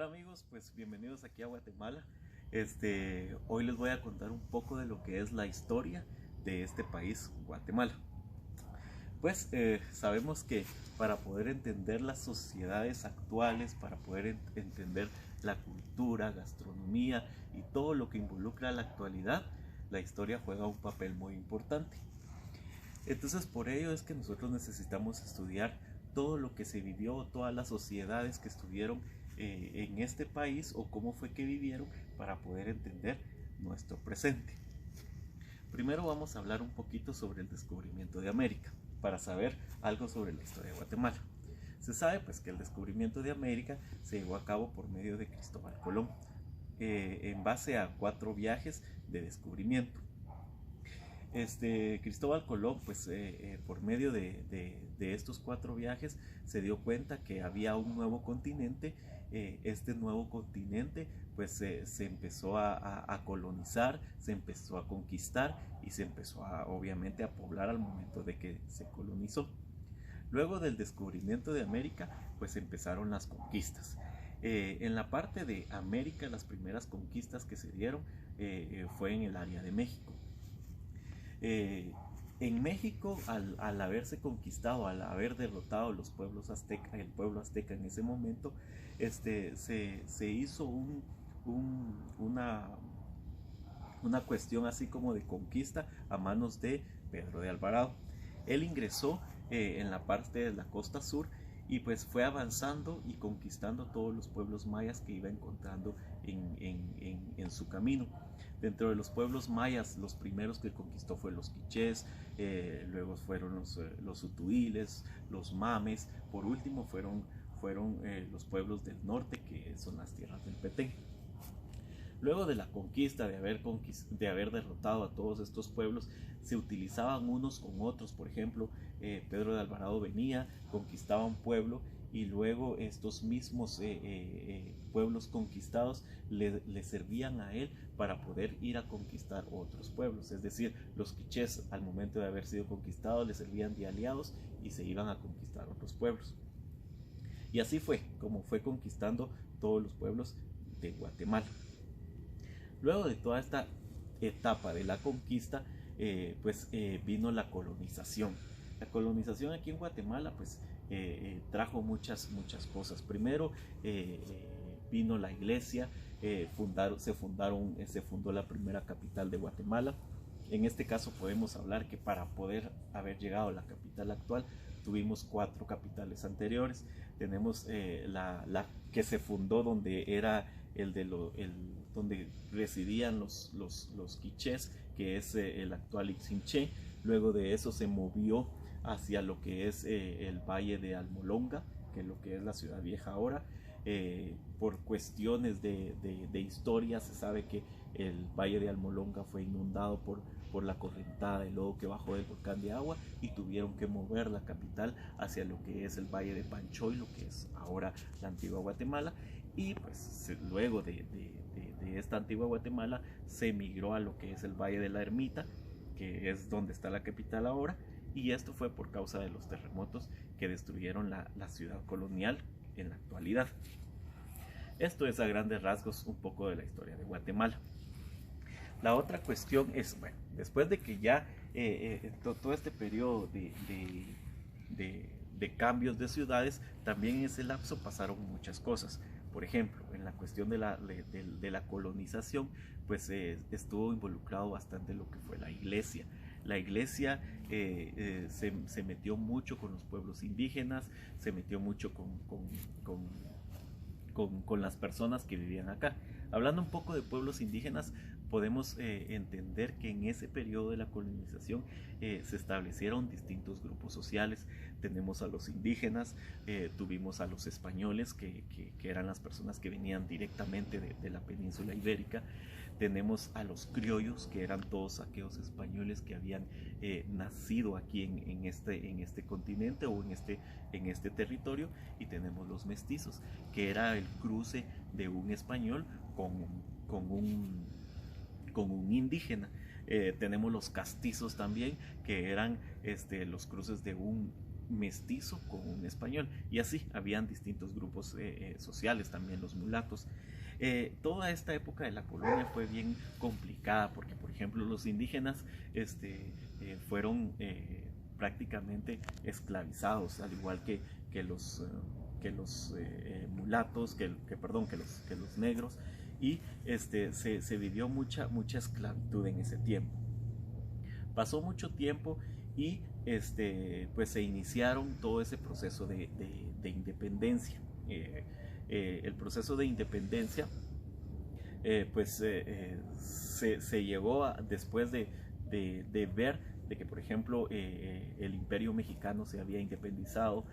Hola amigos, pues bienvenidos aquí a Guatemala. Hoy les voy a contar un poco de lo que es la historia de este país, Guatemala. Pues sabemos que para poder entender las sociedades actuales, para poder entender la cultura, gastronomía y todo lo que involucra a la actualidad, la historia juega un papel muy importante. Entonces por ello es que nosotros necesitamos estudiar todo lo que se vivió, todas las sociedades que estuvieron en este país o cómo fue que vivieron para poder entender nuestro presente. Primero vamos a hablar un poquito sobre el descubrimiento de América, para saber algo sobre la historia de Guatemala. Se sabe pues que el descubrimiento de América se llevó a cabo por medio de Cristóbal Colón, en base a 4 viajes de descubrimiento. Cristóbal Colón, pues por medio de estos 4 viajes, se dio cuenta que había un nuevo continente. Este nuevo continente, pues se empezó a colonizar, se empezó a conquistar y se empezó obviamente a poblar al momento de que se colonizó. Luego del descubrimiento de América, pues empezaron las conquistas. En la parte de América, las primeras conquistas que se dieron fue en el área de México. En México, al haberse conquistado, al haber derrotado los pueblos aztecas, el pueblo azteca en ese momento, se hizo una cuestión así como de conquista a manos de Pedro de Alvarado. Él ingresó en la parte de la costa sur y pues fue avanzando y conquistando todos los pueblos mayas que iba encontrando en su camino. Dentro de los pueblos mayas, los primeros que conquistó fue los quichés, luego fueron los utuiles, los mames, por último fueron los pueblos del norte, que son las tierras del Petén. Luego de la conquista, de haber derrotado a todos estos pueblos, se utilizaban unos con otros. Por ejemplo, Pedro de Alvarado venía, conquistaba un pueblo y luego estos mismos pueblos conquistados le servían a él para poder ir a conquistar otros pueblos. Es decir, los quichés, al momento de haber sido conquistados, le servían de aliados y se iban a conquistar otros pueblos. Y así fue como fue conquistando todos los pueblos de Guatemala. Luego de toda esta etapa de la conquista, vino la colonización. La colonización aquí en Guatemala pues trajo muchas cosas. Primero vino la iglesia, se fundó la primera capital de Guatemala. En este caso podemos hablar que para poder haber llegado a la capital actual tuvimos 4 capitales anteriores. Tenemos la que se fundó donde era donde residían los quichés, que es el actual Ixinché. Luego de eso se movió hacia lo que es el Valle de Almolonga, que es lo que es la Ciudad Vieja ahora. Por cuestiones de historia se sabe que el Valle de Almolonga fue inundado por la correntada de lodo que bajó del volcán de Agua y tuvieron que mover la capital hacia lo que es el Valle de Panchoy, lo que es ahora la antigua Guatemala. Y pues luego de esta antigua Guatemala se emigró a lo que es el Valle de la Ermita, que es donde está la capital ahora, y esto fue por causa de los terremotos que destruyeron la ciudad colonial en la actualidad. Esto es a grandes rasgos un poco de la historia de Guatemala. La otra cuestión es, bueno, después de que ya todo este periodo de cambios de ciudades, también en ese lapso pasaron muchas cosas. Por ejemplo, en la cuestión de la colonización, pues estuvo involucrado bastante lo que fue la iglesia. La iglesia se metió mucho con los pueblos indígenas, se metió mucho con las personas que vivían acá. Hablando un poco de pueblos indígenas, podemos entender que en ese periodo de la colonización se establecieron distintos grupos sociales. Tenemos a los indígenas, tuvimos a los españoles, que eran las personas que venían directamente de la península ibérica. Tenemos a los criollos, que eran todos aquellos españoles que habían nacido aquí en este continente o en este territorio. Y tenemos los mestizos, que era el cruce de un español con un indígena. Tenemos los castizos también, que eran los cruces de un mestizo con un español, y así habían distintos grupos sociales, también los mulatos. Toda esta época de la colonia fue bien complicada porque, por ejemplo, los indígenas fueron prácticamente esclavizados, al igual que los mulatos, que los negros, y se vivió mucha esclavitud en ese tiempo. Pasó mucho tiempo y pues se iniciaron todo ese proceso de independencia. El proceso de independencia se llegó después de ver de que, por ejemplo, el Imperio Mexicano se había independizado,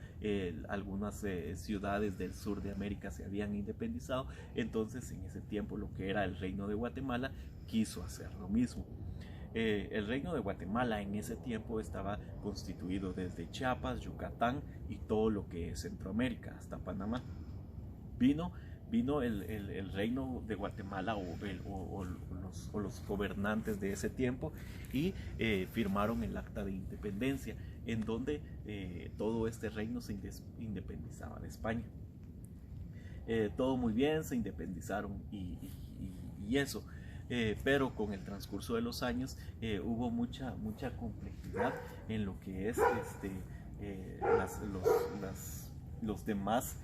algunas ciudades del sur de América se habían independizado. Entonces, en ese tiempo, lo que era el Reino de Guatemala quiso hacer lo mismo. El Reino de Guatemala en ese tiempo estaba constituido desde Chiapas, Yucatán y todo lo que es Centroamérica hasta Panamá. Vino el Reino de Guatemala o los gobernantes de ese tiempo y firmaron el Acta de Independencia, en donde todo este reino se independizaba de España. Todo muy bien, se independizaron y eso. Pero con el transcurso de los años hubo mucha complejidad en lo que es los demás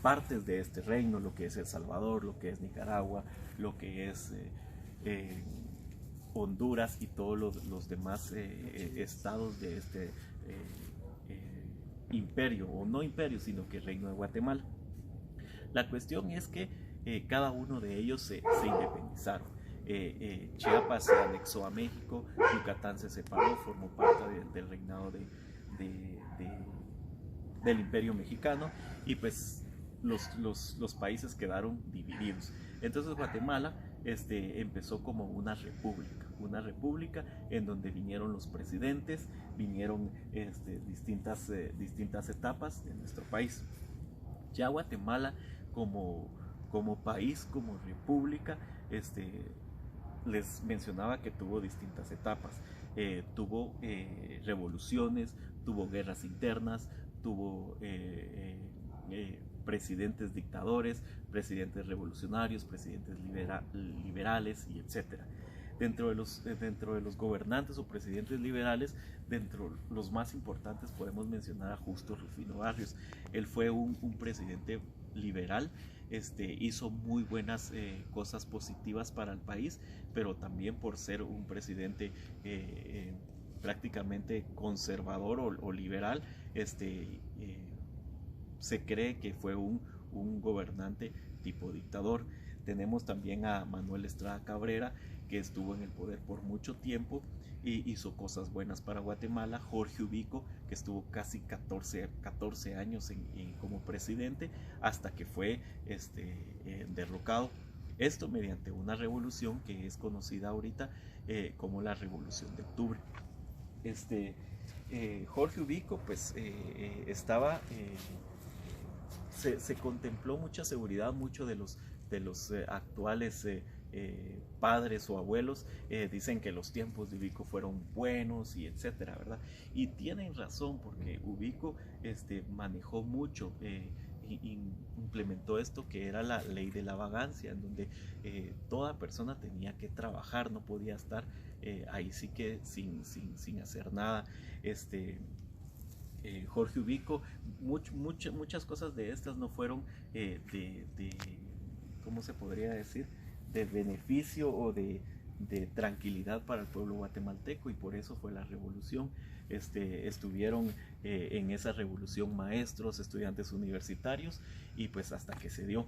partes de este reino, lo que es El Salvador, lo que es Nicaragua, lo que es Honduras y todos los demás estados de este imperio, o no imperio, sino que Reino de Guatemala. La cuestión es que cada uno de ellos se independizaron. Chiapas se anexó a México, Yucatán se separó, formó parte del reinado del Imperio Mexicano, y pues los países quedaron divididos. Entonces Guatemala empezó como una república en donde vinieron los presidentes, vinieron distintas etapas de nuestro país. Ya Guatemala como país, como república, les mencionaba que tuvo distintas etapas. Tuvo revoluciones, tuvo guerras internas, tuvo presidentes dictadores, presidentes revolucionarios, presidentes liberales, y etcétera. Dentro de los gobernantes o presidentes liberales, dentro de los más importantes podemos mencionar a Justo Rufino Barrios. Él fue un presidente liberal, hizo muy buenas cosas positivas para el país, pero también por ser un presidente prácticamente conservador o liberal, se cree que fue un gobernante tipo dictador. Tenemos también a Manuel Estrada Cabrera, que estuvo en el poder por mucho tiempo y hizo cosas buenas para Guatemala. Jorge Ubico, que estuvo casi 14 años como presidente, hasta que fue derrocado. Esto mediante una revolución que es conocida ahorita como la Revolución de Octubre. Jorge Ubico pues estaba se contempló mucha seguridad. Muchos de los actuales padres o abuelos dicen que los tiempos de Ubico fueron buenos y etcétera, ¿verdad? Y tienen razón, porque Ubico manejó mucho, implementó esto que era la ley de la vagancia, en donde toda persona tenía que trabajar, no podía estar ahí sí que sin hacer nada. Jorge Ubico, muchas cosas de estas no fueron ¿cómo se podría decir?, de beneficio o de tranquilidad para el pueblo guatemalteco, y por eso fue la revolución. Estuvieron en esa revolución maestros, estudiantes universitarios, y pues hasta que se dio.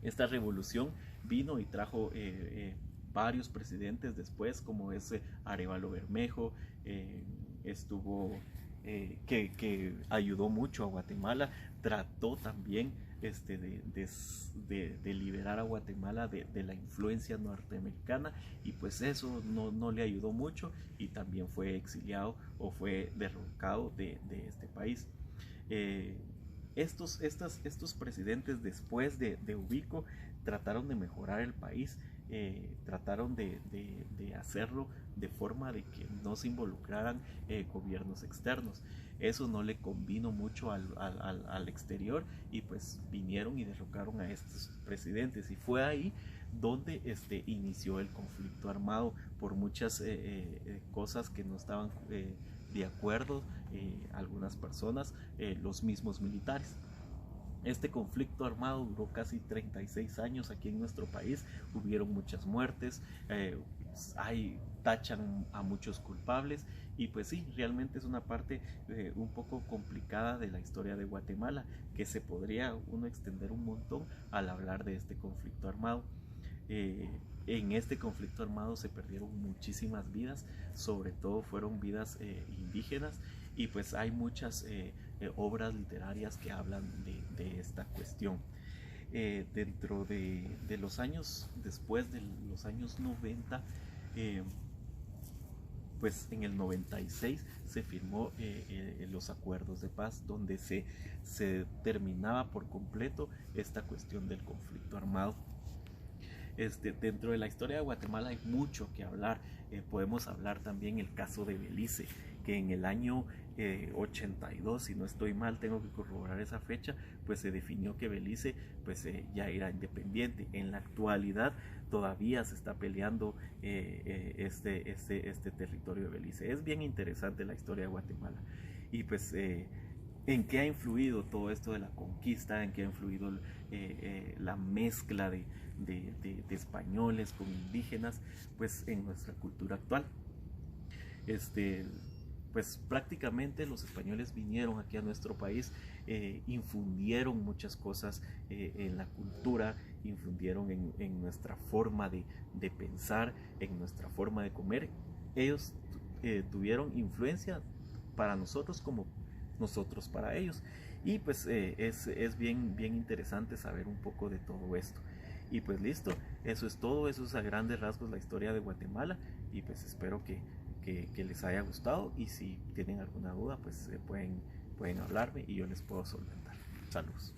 Esta revolución vino y trajo varios presidentes después, como es Arévalo Bermejo, estuvo que ayudó mucho a Guatemala. Trató también de liberar a Guatemala de la influencia norteamericana, y pues eso no le ayudó mucho, y también fue exiliado o fue derrocado de este país. Estos presidentes después de Ubico trataron de mejorar el país, trataron de hacerlo de forma de que no se involucraran gobiernos externos. Eso no le convino mucho al exterior y pues vinieron y derrocaron a estos presidentes, y fue ahí donde inició el conflicto armado por muchas cosas que no estaban de acuerdo algunas personas, los mismos militares. Este conflicto armado duró casi 36 años aquí en nuestro país, hubieron muchas muertes, tachan a muchos culpables, y pues sí, realmente es una parte un poco complicada de la historia de Guatemala, que se podría uno extender un montón al hablar de este conflicto armado. En este conflicto armado se perdieron muchísimas vidas, sobre todo fueron vidas indígenas, y pues hay muchas obras literarias que hablan de esta cuestión. Dentro de los años, después de los años 90, pues en el 96 se firmó los acuerdos de paz, donde se terminaba por completo esta cuestión del conflicto armado. Dentro de la historia de Guatemala hay mucho que hablar. Podemos hablar también el caso de Belice, que en el año 82, si no estoy mal, tengo que corroborar esa fecha, pues se definió que Belice pues ya era independiente. En la actualidad todavía se está peleando este territorio de Belice. Es bien interesante la historia de Guatemala. Y pues ¿en qué ha influido todo esto de la conquista? ¿En qué ha influido la mezcla de españoles con indígenas? Pues en nuestra cultura actual. Pues prácticamente los españoles vinieron aquí a nuestro país, infundieron muchas cosas en la cultura, infundieron en nuestra forma de pensar, en nuestra forma de comer. Ellos tuvieron influencia para nosotros como nosotros para ellos, y pues es bien interesante saber un poco de todo esto. Y pues listo, eso es todo, eso es a grandes rasgos la historia de Guatemala, y pues espero que les haya gustado, y si tienen alguna duda pues pueden hablarme y yo les puedo solventar. Saludos.